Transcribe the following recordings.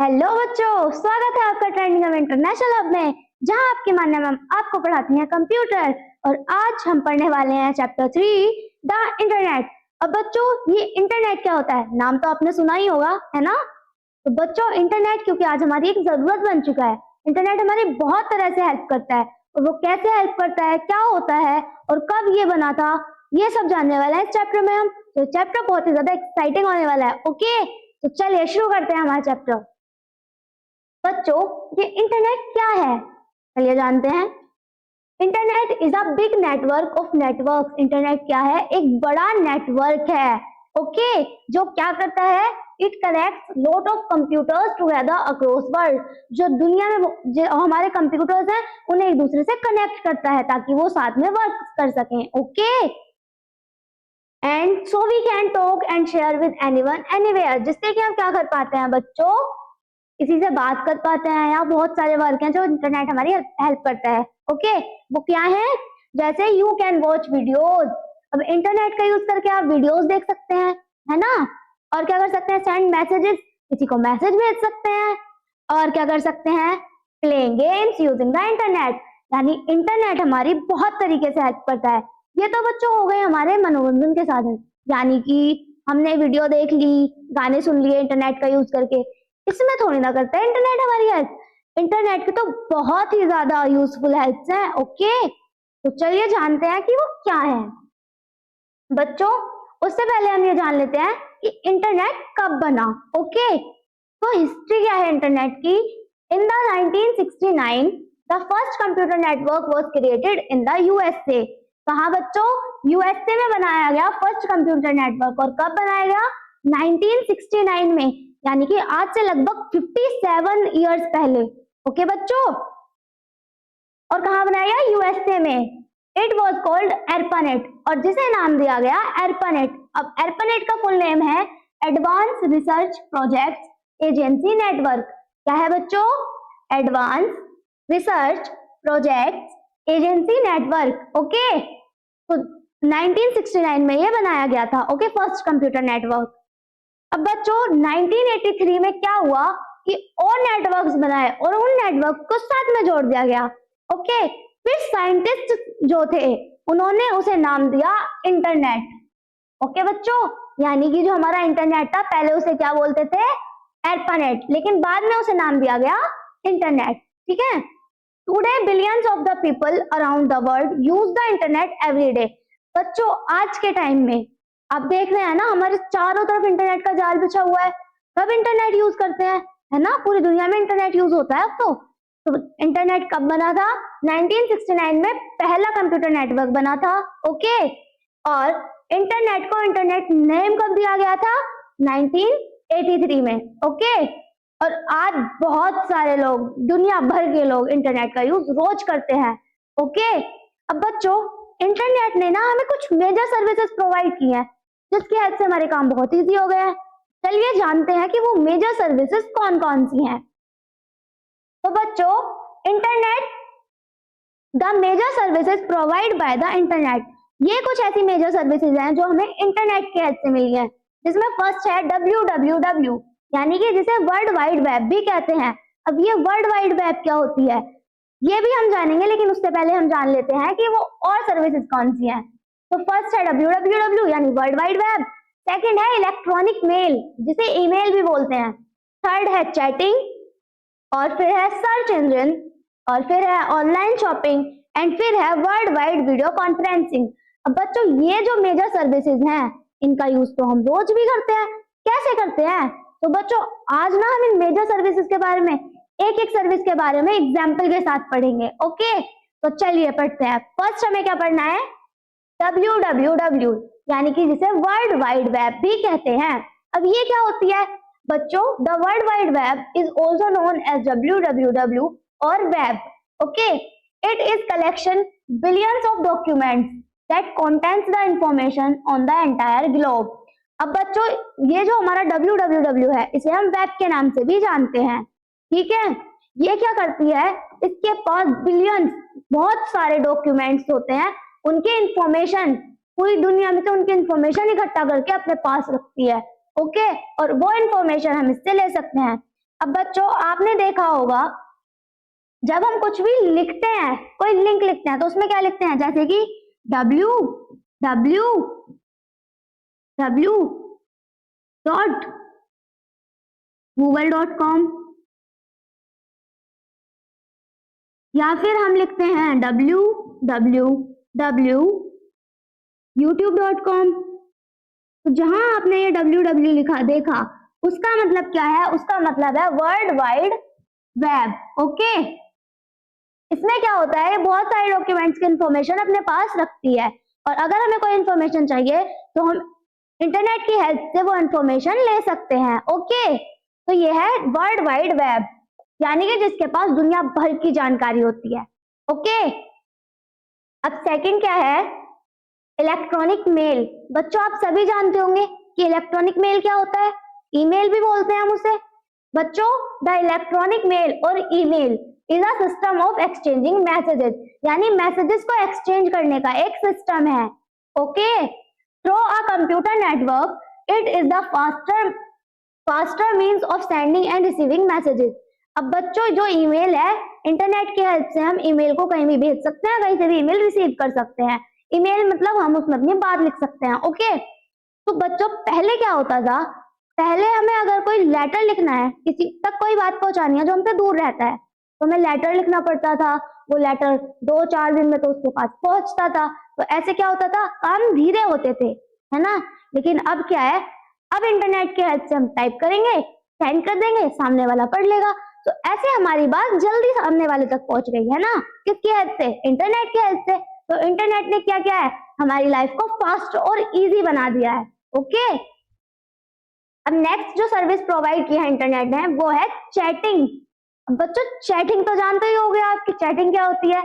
Hello बच्चों, स्वागत है आपका ट्रेंडिंग में इंटरनेशनल हब में, जहां आपकी मान्या मैम आपको पढ़ाती हैं कंप्यूटर। और आज हम पढ़ने वाले हैं चैप्टर 3 द इंटरनेट। अब बच्चों, ये इंटरनेट क्या होता है? नाम तो आपने सुना ही होगा, है ना? तो बच्चों, इंटरनेट क्योंकि आज हमारी एक जरूरत बन चुका है। इंटरनेट हमारी बहुत तरह से हेल्प करता है, और वो कैसे हेल्प करता है, क्या होता है और कब ये बना था, ये सब जानने वाला है इस चैप्टर में हम। तो चैप्टर बहुत ही ज्यादा एक्साइटिंग होने वाला है। ओके, तो चलिए शुरू करते हैं हमारा चैप्टर। बच्चों, ये इंटरनेट क्या है, चलिए जानते हैं। Internet is a big network of networks. Internet क्या है? एक बड़ा नेटवर्क है। ओके, जो क्या करता है? It connects lot of computers together across world. जो दुनिया में जो हमारे कंप्यूटर्स हैं, उन्हें एक दूसरे से कनेक्ट करता है ताकि वो साथ में वर्क कर सकें। Okay, and so we can talk and share with anyone anywhere. जिससे कि हम क्या कर पाते हैं बच्चों? किसी से बात कर पाते हैं, या बहुत सारे वर्क हैं जो इंटरनेट हमारी हेल्प करता है। ओके, वो क्या है? जैसे यू कैन वॉच वीडियोज। अब इंटरनेट का यूज करके आप वीडियोज देख सकते हैं, है ना? और क्या कर सकते हैं? सेंड मैसेजेस, किसी को मैसेज भेज सकते हैं। और क्या कर सकते हैं? Playing games using the internet. यानी इंटरनेट हमारी बहुत तरीके से हेल्प करता है। ये तो बच्चों हो गए हमारे मनोरंजन के साधन, यानी कि हमने वीडियो देख ली, गाने सुन लिए इंटरनेट का यूज करके। इसमें थोड़ी ना करता है इंटरनेट हमारी हेल्प। इंटरनेट के तो बहुत ही ज्यादा यूजफुल हेल्प्स हैं। ओके, तो चलिए जानते हैं कि वो क्या है। बच्चों, उससे पहले हम ये जान लेते हैं कि इंटरनेट कब बना। ओके, तो हिस्ट्री क्या है इंटरनेट की? In the 1969 the first computer network was created in the USA. कहा बच्चों? यूएसए में बनाया गया फर्स्ट कंप्यूटर नेटवर्क। और कब बनाया गया? 1969 में, यानी कि आज से लगभग 57 इयर्स पहले। ओके बच्चों, और कहां बनाया गया? यूएसए में। इट वॉज कॉल्ड एर्पानेट, और जिसे नाम दिया गया एर्पानेट। अब एर्पानेट का फुल नेम है advance research project agency network. क्या है बच्चों? Advance research project agency network. Okay, तो 1969 में ये बनाया गया था। Okay, first computer network. अब बच्चों 1983 में क्या हुआ कि और नेटवर्क्स बनाए और उन नेटवर्क को साथ में जोड़ दिया गया। ओके, फिर साइंटिस्ट जो थे उन्होंने उसे नाम दिया इंटरनेट। ओके बच्चों, यानी कि जो हमारा इंटरनेट था, पहले उसे क्या बोलते थे? एर्पानेट, लेकिन बाद में उसे नाम दिया गया इंटरनेट। ठीक है। Today billions of the people around the world use the internet every day. बच्चों, आज के टाइम में आप देख रहे हैं ना, हमारे चारों तरफ इंटरनेट का जाल बिछा हुआ है। सब इंटरनेट यूज करते हैं, है ना? पूरी दुनिया में इंटरनेट यूज होता है अब तो इंटरनेट कब बना था? 1969 में पहला कंप्यूटर नेटवर्क बना था। ओके, और इंटरनेट को इंटरनेट नेम कब दिया गया था? 1983 में। ओके, और आज बहुत सारे लोग, दुनिया भर के लोग इंटरनेट का यूज रोज करते हैं। ओके, अब बच्चों इंटरनेट ने ना हमें कुछ मेजर सर्विसेज प्रोवाइड की हैं, जिसकी हेल्प से हमारे काम बहुत इजी हो गए हैं। चलिए जानते हैं कि वो मेजर सर्विसेज कौन कौन सी हैं। तो बच्चों, internet, the major services provide by the internet, ये कुछ ऐसी मेजर सर्विसेज हैं जो हमें इंटरनेट की हेल्प से मिली है। जिसमें फर्स्ट है www, यानी कि जिसे वर्ल्ड वाइड वेब भी कहते हैं। अब ये वर्ल्ड वाइड वेब क्या होती है, ये भी हम जानेंगे, लेकिन उससे पहले हम जान लेते हैं कि वो और सर्विसेज कौन सी हैं। तो फर्स्ट है www, यानी वर्ल्ड वाइड वेब। सेकंड है इलेक्ट्रॉनिक मेल, जिसे ईमेल भी बोलते हैं। थर्ड है चैटिंग, और फिर है सर्च इंजन, और फिर है ऑनलाइन शॉपिंग, एंड फिर है वर्ल्ड वाइड वीडियो कॉन्फ्रेंसिंग। अब बच्चों ये जो मेजर सर्विसेज हैं, इनका यूज तो हम रोज भी करते हैं। कैसे करते हैं? तो बच्चों आज ना हम इन मेजर सर्विसेज के बारे में, एक एक सर्विस के बारे में एग्जाम्पल के साथ पढ़ेंगे। ओके, तो चलिए पढ़ते हैं। फर्स्ट हमें क्या पढ़ना है? www, यानी कि जिसे वर्ल्ड वाइड वेब भी कहते हैं। अब ये क्या होती है बच्चों? The world wide web is also known as www और web. Okay, it is collection billions of documents that contains the information on the entire globe. अब बच्चों ये जो हमारा www है, इसे हम वेब के नाम से भी जानते हैं। ठीक है, ये क्या करती है? इसके पास बिलियंस, बहुत सारे डॉक्यूमेंट्स होते हैं, उनके इंफॉर्मेशन, पूरी दुनिया में से उनकी इंफॉर्मेशन इकट्ठा करके अपने पास रखती है। ओके, और वो इंफॉर्मेशन हम इससे ले सकते हैं। अब बच्चों आपने देखा होगा जब हम कुछ भी लिखते हैं, कोई लिंक लिखते हैं, तो उसमें क्या लिखते हैं, जैसे कि www.google.com, या फिर हम लिखते हैं www.youtube.com। तो जहां आपने ये www लिखा देखा, उसका मतलब क्या है, उसका मतलब है वर्ल्ड वाइड वेब। ओके, इसमें क्या होता है, ये बहुत सारे डॉक्यूमेंट्स की इंफॉर्मेशन अपने पास रखती है, और अगर हमें कोई इंफॉर्मेशन चाहिए तो हम इंटरनेट की हेल्प से वो इंफॉर्मेशन ले सकते हैं। ओके, तो ये है वर्ल्ड वाइड वेब, यानी कि जिसके पास दुनिया भर की जानकारी होती है। ओके, अब सेकंड क्या है, इलेक्ट्रॉनिक मेल। बच्चों आप सभी जानते होंगे कि इलेक्ट्रॉनिक मेल क्या होता है, ईमेल भी बोलते हैं हम उसे। बच्चों द इलेक्ट्रॉनिक मेल और email is a system of exchanging messages, यानी मैसेजेस को एक्सचेंज करने का एक सिस्टम है। Okay, through a computer network it is the faster means of sending end receiving messages. अब बच्चों जो ईमेल है, इंटरनेट की हेल्प से हम ईमेल को कहीं भी भेज सकते हैं, कहीं से भी ईमेल रिसीव कर सकते हैं। ईमेल मतलब हम उसमें अपनी बात लिख सकते हैं। ओके, तो बच्चों पहले क्या होता था, पहले हमें अगर कोई लेटर लिखना है, किसी तक कोई बात पहुंचानी है जो हमसे दूर रहता है, तो हमें लेटर लिखना पड़ता था। वो लेटर 2-4 दिन में तो उसके पास पहुंचता था। तो ऐसे क्या होता था, काम धीरे होते थे, है ना। लेकिन अब क्या है, अब इंटरनेट की हेल्प से हम टाइप करेंगे, सेंड कर देंगे, सामने वाला पढ़ लेगा। तो ऐसे हमारी बात जल्दी सामने वाले तक पहुंच गई, है ना। किसकी हेल्प से, इंटरनेट की हेल्प से। तो इंटरनेट ने क्या किया है, हमारी लाइफ को फास्ट और इजी बना दिया है। ओके, अब नेक्स्ट जो सर्विस प्रोवाइड की है इंटरनेट ने, वो है चैटिंग। बच्चों चैटिंग तो जानते ही होंगे आप कि चैटिंग क्या होती है।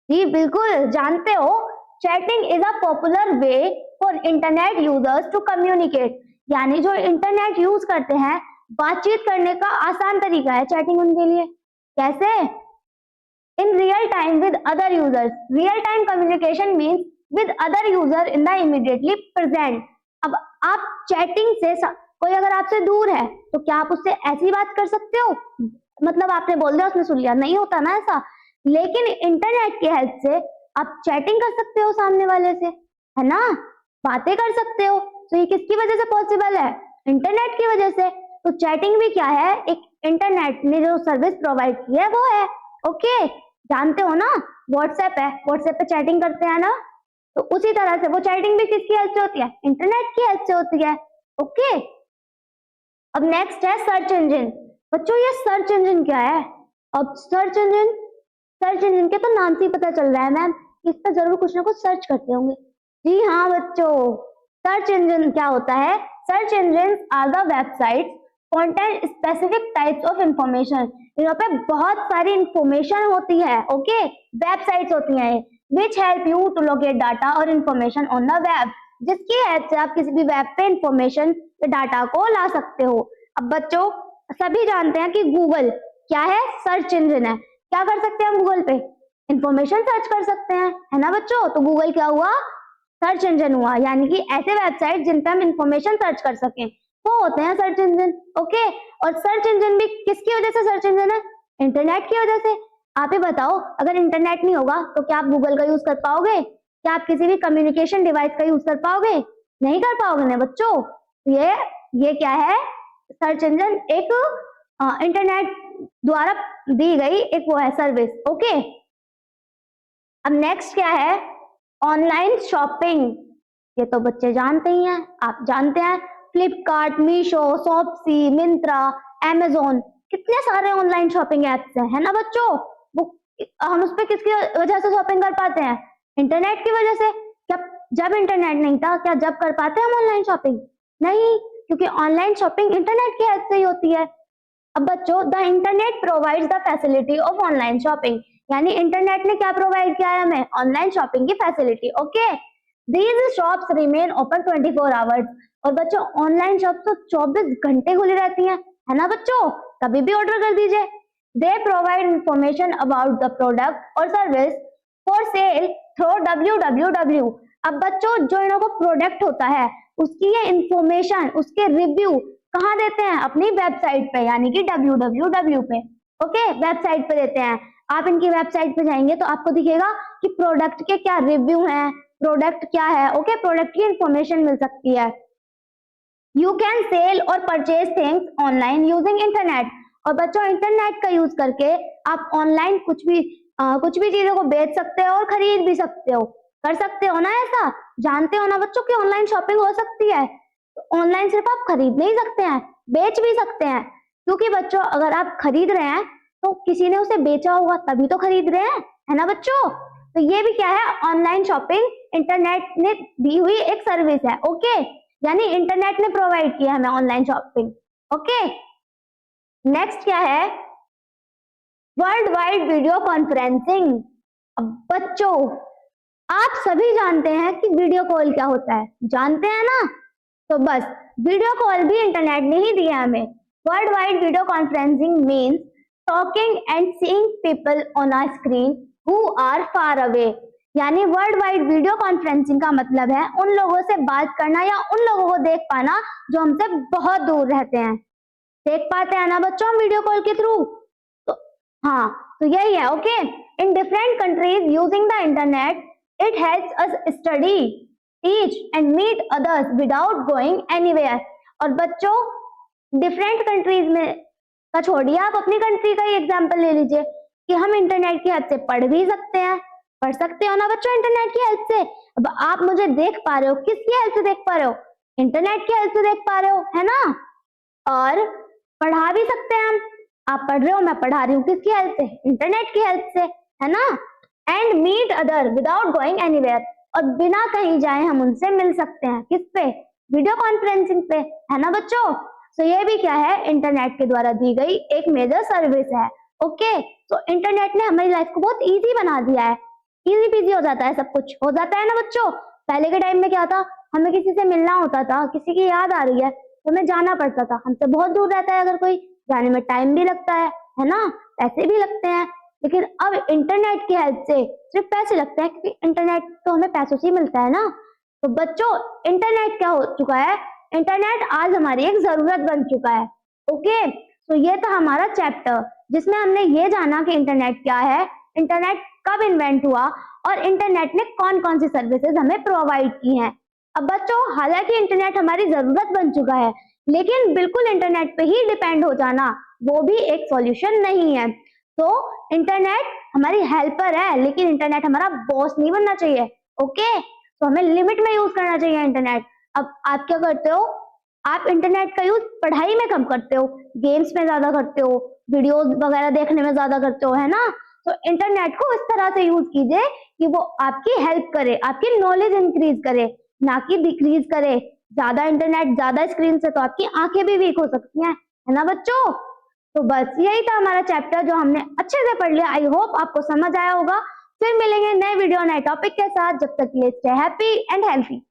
जी बिल्कुल जानते हो, chatting is a popular way for internet users to communicate, यानी जो इंटरनेट यूज करते हैं, बातचीत करने का आसान तरीका है चैटिंग उनके लिए। कैसे, in real time with other users. Real time communication means with other user in the immediately present. अब आप चैटिंग से कोई अगर आपसे दूर है तो क्या आप उससे ऐसी बात कर सकते हो, मतलब आपने बोल दिया उसने सुन लिया, नहीं होता ना ऐसा। लेकिन इंटरनेट की हेल्प से आप चैटिंग कर सकते हो सामने वाले से, है ना, बातें कर सकते हो। तो ये किसकी वजह से पॉसिबल है, इंटरनेट की वजह से। तो चैटिंग भी क्या है, एक इंटरनेट ने जो सर्विस प्रोवाइड की है वो है। ओके, जानते हो ना व्हाट्सएप है, व्हाट्सएप पे चैटिंग करते हैं ना, तो उसी तरह से वो चैटिंग भी किसकी हेल्प से होती है, इंटरनेट की हेल्प से होती है। ओके, अब नेक्स्ट है सर्च इंजन। बच्चों ये सर्च इंजन क्या है, अब सर्च इंजन के तो नाम से ही पता चल रहा है मैम, इस पर जरूर कुछ ना कुछ सर्च करते होंगे। जी हाँ बच्चों, सर्च इंजन क्या होता है, search engine are the website content specific types of information. यहाँ पे बहुत सारी इंफॉर्मेशन होती है। ओके, वेबसाइट्स होती हैं which help you to locate data और इंफॉर्मेशन ऑन द वेब, जिसकी हेल्प से आप किसी भी वेब पे इंफॉर्मेशन डाटा को ला सकते हो। अब बच्चों सभी जानते हैं कि गूगल क्या है, सर्च इंजन है। क्या कर सकते हैं हम गूगल पे, इंफॉर्मेशन सर्च कर सकते हैं, है ना बच्चों। तो गूगल क्या हुआ, सर्च इंजन हुआ, यानी कि ऐसे वेबसाइट जिन पे हम इंफॉर्मेशन सर्च कर सकें वो होते हैं सर्च इंजन। ओके, और सर्च इंजन भी किसकी वजह से सर्च इंजन है, इंटरनेट की वजह से। आप ही बताओ, अगर इंटरनेट नहीं होगा तो क्या आप गूगल का यूज कर पाओगे, क्या आप किसी भी कम्युनिकेशन डिवाइस का यूज कर पाओगे, नहीं कर पाओगे ना बच्चों। ये क्या है, सर्च इंजन एक इंटरनेट द्वारा दी गई एक वो है सर्विस। ओके, अब नेक्स्ट क्या है, ऑनलाइन शॉपिंग। ये तो बच्चे जानते ही हैं, आप जानते हैं फ्लिपकार्ट, मीशो, शॉपसी, मिंत्रा, अमेजोन, कितने सारे ऑनलाइन शॉपिंग एप्स हैं, है ना बच्चों। वो हम उस पर किसकी वजह से शॉपिंग कर पाते हैं, इंटरनेट की वजह से। क्या जब इंटरनेट नहीं था, क्या जब कर पाते हम ऑनलाइन शॉपिंग, नहीं, क्योंकि ऑनलाइन शॉपिंग इंटरनेट की हेल्प से ही होती है। अब बच्चों the internet provides the facility of online shopping, यानी इंटरनेट ने क्या प्रोवाइड किया है हमें, ऑनलाइन शॉपिंग की facility. Okay, these shops remain open 24 hours. और बच्चों ऑनलाइन शॉप तो 24 घंटे खुली रहती हैं, है ना बच्चों, कभी भी ऑर्डर कर दीजिए। They provide information about the product और service for sale through www। अब बच्चों जो इनका प्रोडक्ट होता है उसकी ये इंफॉर्मेशन, उसके रिव्यू कहाँ देते हैं? अपनी वेबसाइट पे, यानी कि www पे। ओके, वेबसाइट पे देते हैं। आप इनकी वेबसाइट पे जाएंगे तो आपको दिखेगा कि प्रोडक्ट के क्या रिव्यू हैं, प्रोडक्ट क्या है। ओके, प्रोडक्ट की इंफॉर्मेशन मिल सकती है। यू कैन सेल और purchase things online using internet. और बच्चों, इंटरनेट का यूज करके आप ऑनलाइन कुछ भी चीजों को बेच सकते हो और खरीद भी सकते हो। कर सकते हो ना ऐसा? जानते हो ना बच्चों कि ऑनलाइन शॉपिंग हो सकती है। तो ऑनलाइन सिर्फ आप खरीद नहीं सकते हैं, बेच भी सकते हैं। क्योंकि बच्चों, अगर आप खरीद रहे हैं तो किसी ने उसे बेचा होगा तभी तो खरीद रहे हैं, है ना बच्चों? तो ये भी क्या है? ऑनलाइन शॉपिंग इंटरनेट ने दी हुई एक सर्विस है। ओके, यानी इंटरनेट ने प्रोवाइड किया हमें ऑनलाइन शॉपिंग। ओके, नेक्स्ट क्या है? World wide video conferencing. अब बच्चों, आप सभी जानते हैं कि वीडियो कॉल क्या होता है, जानते हैं ना? तो बस, वीडियो कॉल भी इंटरनेट ने ही दिया हमें। World wide video conferencing means talking and seeing people on a screen who are far away. यानी वर्ल्ड वाइड वीडियो कॉन्फ्रेंसिंग का मतलब है उन लोगों से बात करना या उन लोगों को देख पाना जो हमसे बहुत दूर रहते हैं। देख पाते हैं ना बच्चों हम वीडियो कॉल के थ्रू? तो हाँ, तो यही है। Okay, in different countries using the internet it helps us study, teach and meet others without going anywhere. और बच्चों, डिफरेंट कंट्रीज में का छोड़िए, आप अपनी कंट्री का ही एग्जांपल ले लीजिए कि हम इंटरनेट की हेल्प से पढ़ भी सकते हैं। पढ़ सकते हो ना बच्चों इंटरनेट की हेल्प से? अब आप मुझे देख पा रहे हो, किसकी हेल्प से देख पा रहे हो? इंटरनेट की हेल्प से देख पा रहे हो, है ना? और पढ़ा भी सकते हैं हम। आप पढ़ रहे हो, मैं पढ़ा रही हूँ, किसकी हेल्प से? इंटरनेट की हेल्प से, है ना? And meet other without going anywhere. और बिना कहीं जाए हम उनसे मिल सकते हैं। किस पे? वीडियो कॉन्फ्रेंसिंग पे, है ना बच्चों? तो ये भी क्या है? इंटरनेट के द्वारा दी गई एक मेजर सर्विस है। ओके, तो इंटरनेट ने हमारी लाइफ को बहुत इजी बना दिया है। इजी पीजी हो जाता है, सब कुछ हो जाता है ना बच्चों? पहले के टाइम में क्या था? हमें किसी से मिलना होता था, किसी की याद आ रही है तो हमें जाना पड़ता था। हमसे बहुत दूर रहता है अगर कोई, जाने में टाइम भी लगता है ना? पैसे भी लगते हैं। लेकिन अब इंटरनेट की हेल्प से सिर्फ पैसे लगते हैं, क्योंकि इंटरनेट तो हमें पैसों से ही मिलता है ना। तो बच्चों, इंटरनेट क्या हो चुका है? इंटरनेट आज हमारी एक जरूरत बन चुका है। ओके, तो ये था हमारा चैप्टर जिसमें हमने ये जाना कि इंटरनेट क्या है, इंटरनेट कब इन्वेंट हुआ और इंटरनेट ने कौन कौन सी सर्विसेज हमें प्रोवाइड की हैं। अब बच्चों, हालांकि इंटरनेट हमारी जरूरत बन चुका है, लेकिन बिल्कुल इंटरनेट पे ही डिपेंड हो जाना वो भी एक सॉल्यूशन नहीं है। तो इंटरनेट हमारी हेल्पर है, लेकिन इंटरनेट हमारा बॉस नहीं बनना चाहिए। ओके, तो हमें लिमिट में यूज करना चाहिए इंटरनेट। अब आप क्या करते हो? आप इंटरनेट का यूज पढ़ाई में कम करते हो, गेम्स में ज्यादा करते हो, वीडियोस वगैरह देखने में ज्यादा करते हो, है ना? तो इंटरनेट को इस तरह से यूज कीजिए कि वो आपकी हेल्प करे, आपकी नॉलेज इंक्रीज करे, ना कि डिक्रीज करे। ज्यादा इंटरनेट, ज्यादा स्क्रीन से तो आपकी आंखें भी वीक हो सकती हैं, है ना बच्चों? तो बस यही था हमारा चैप्टर जो हमने अच्छे से पढ़ लिया। आई होप आपको समझ आया होगा। फिर मिलेंगे नए वीडियो नए टॉपिक के साथ। जब तक के लिए स्टे हैप्पी एंड हेल्थी।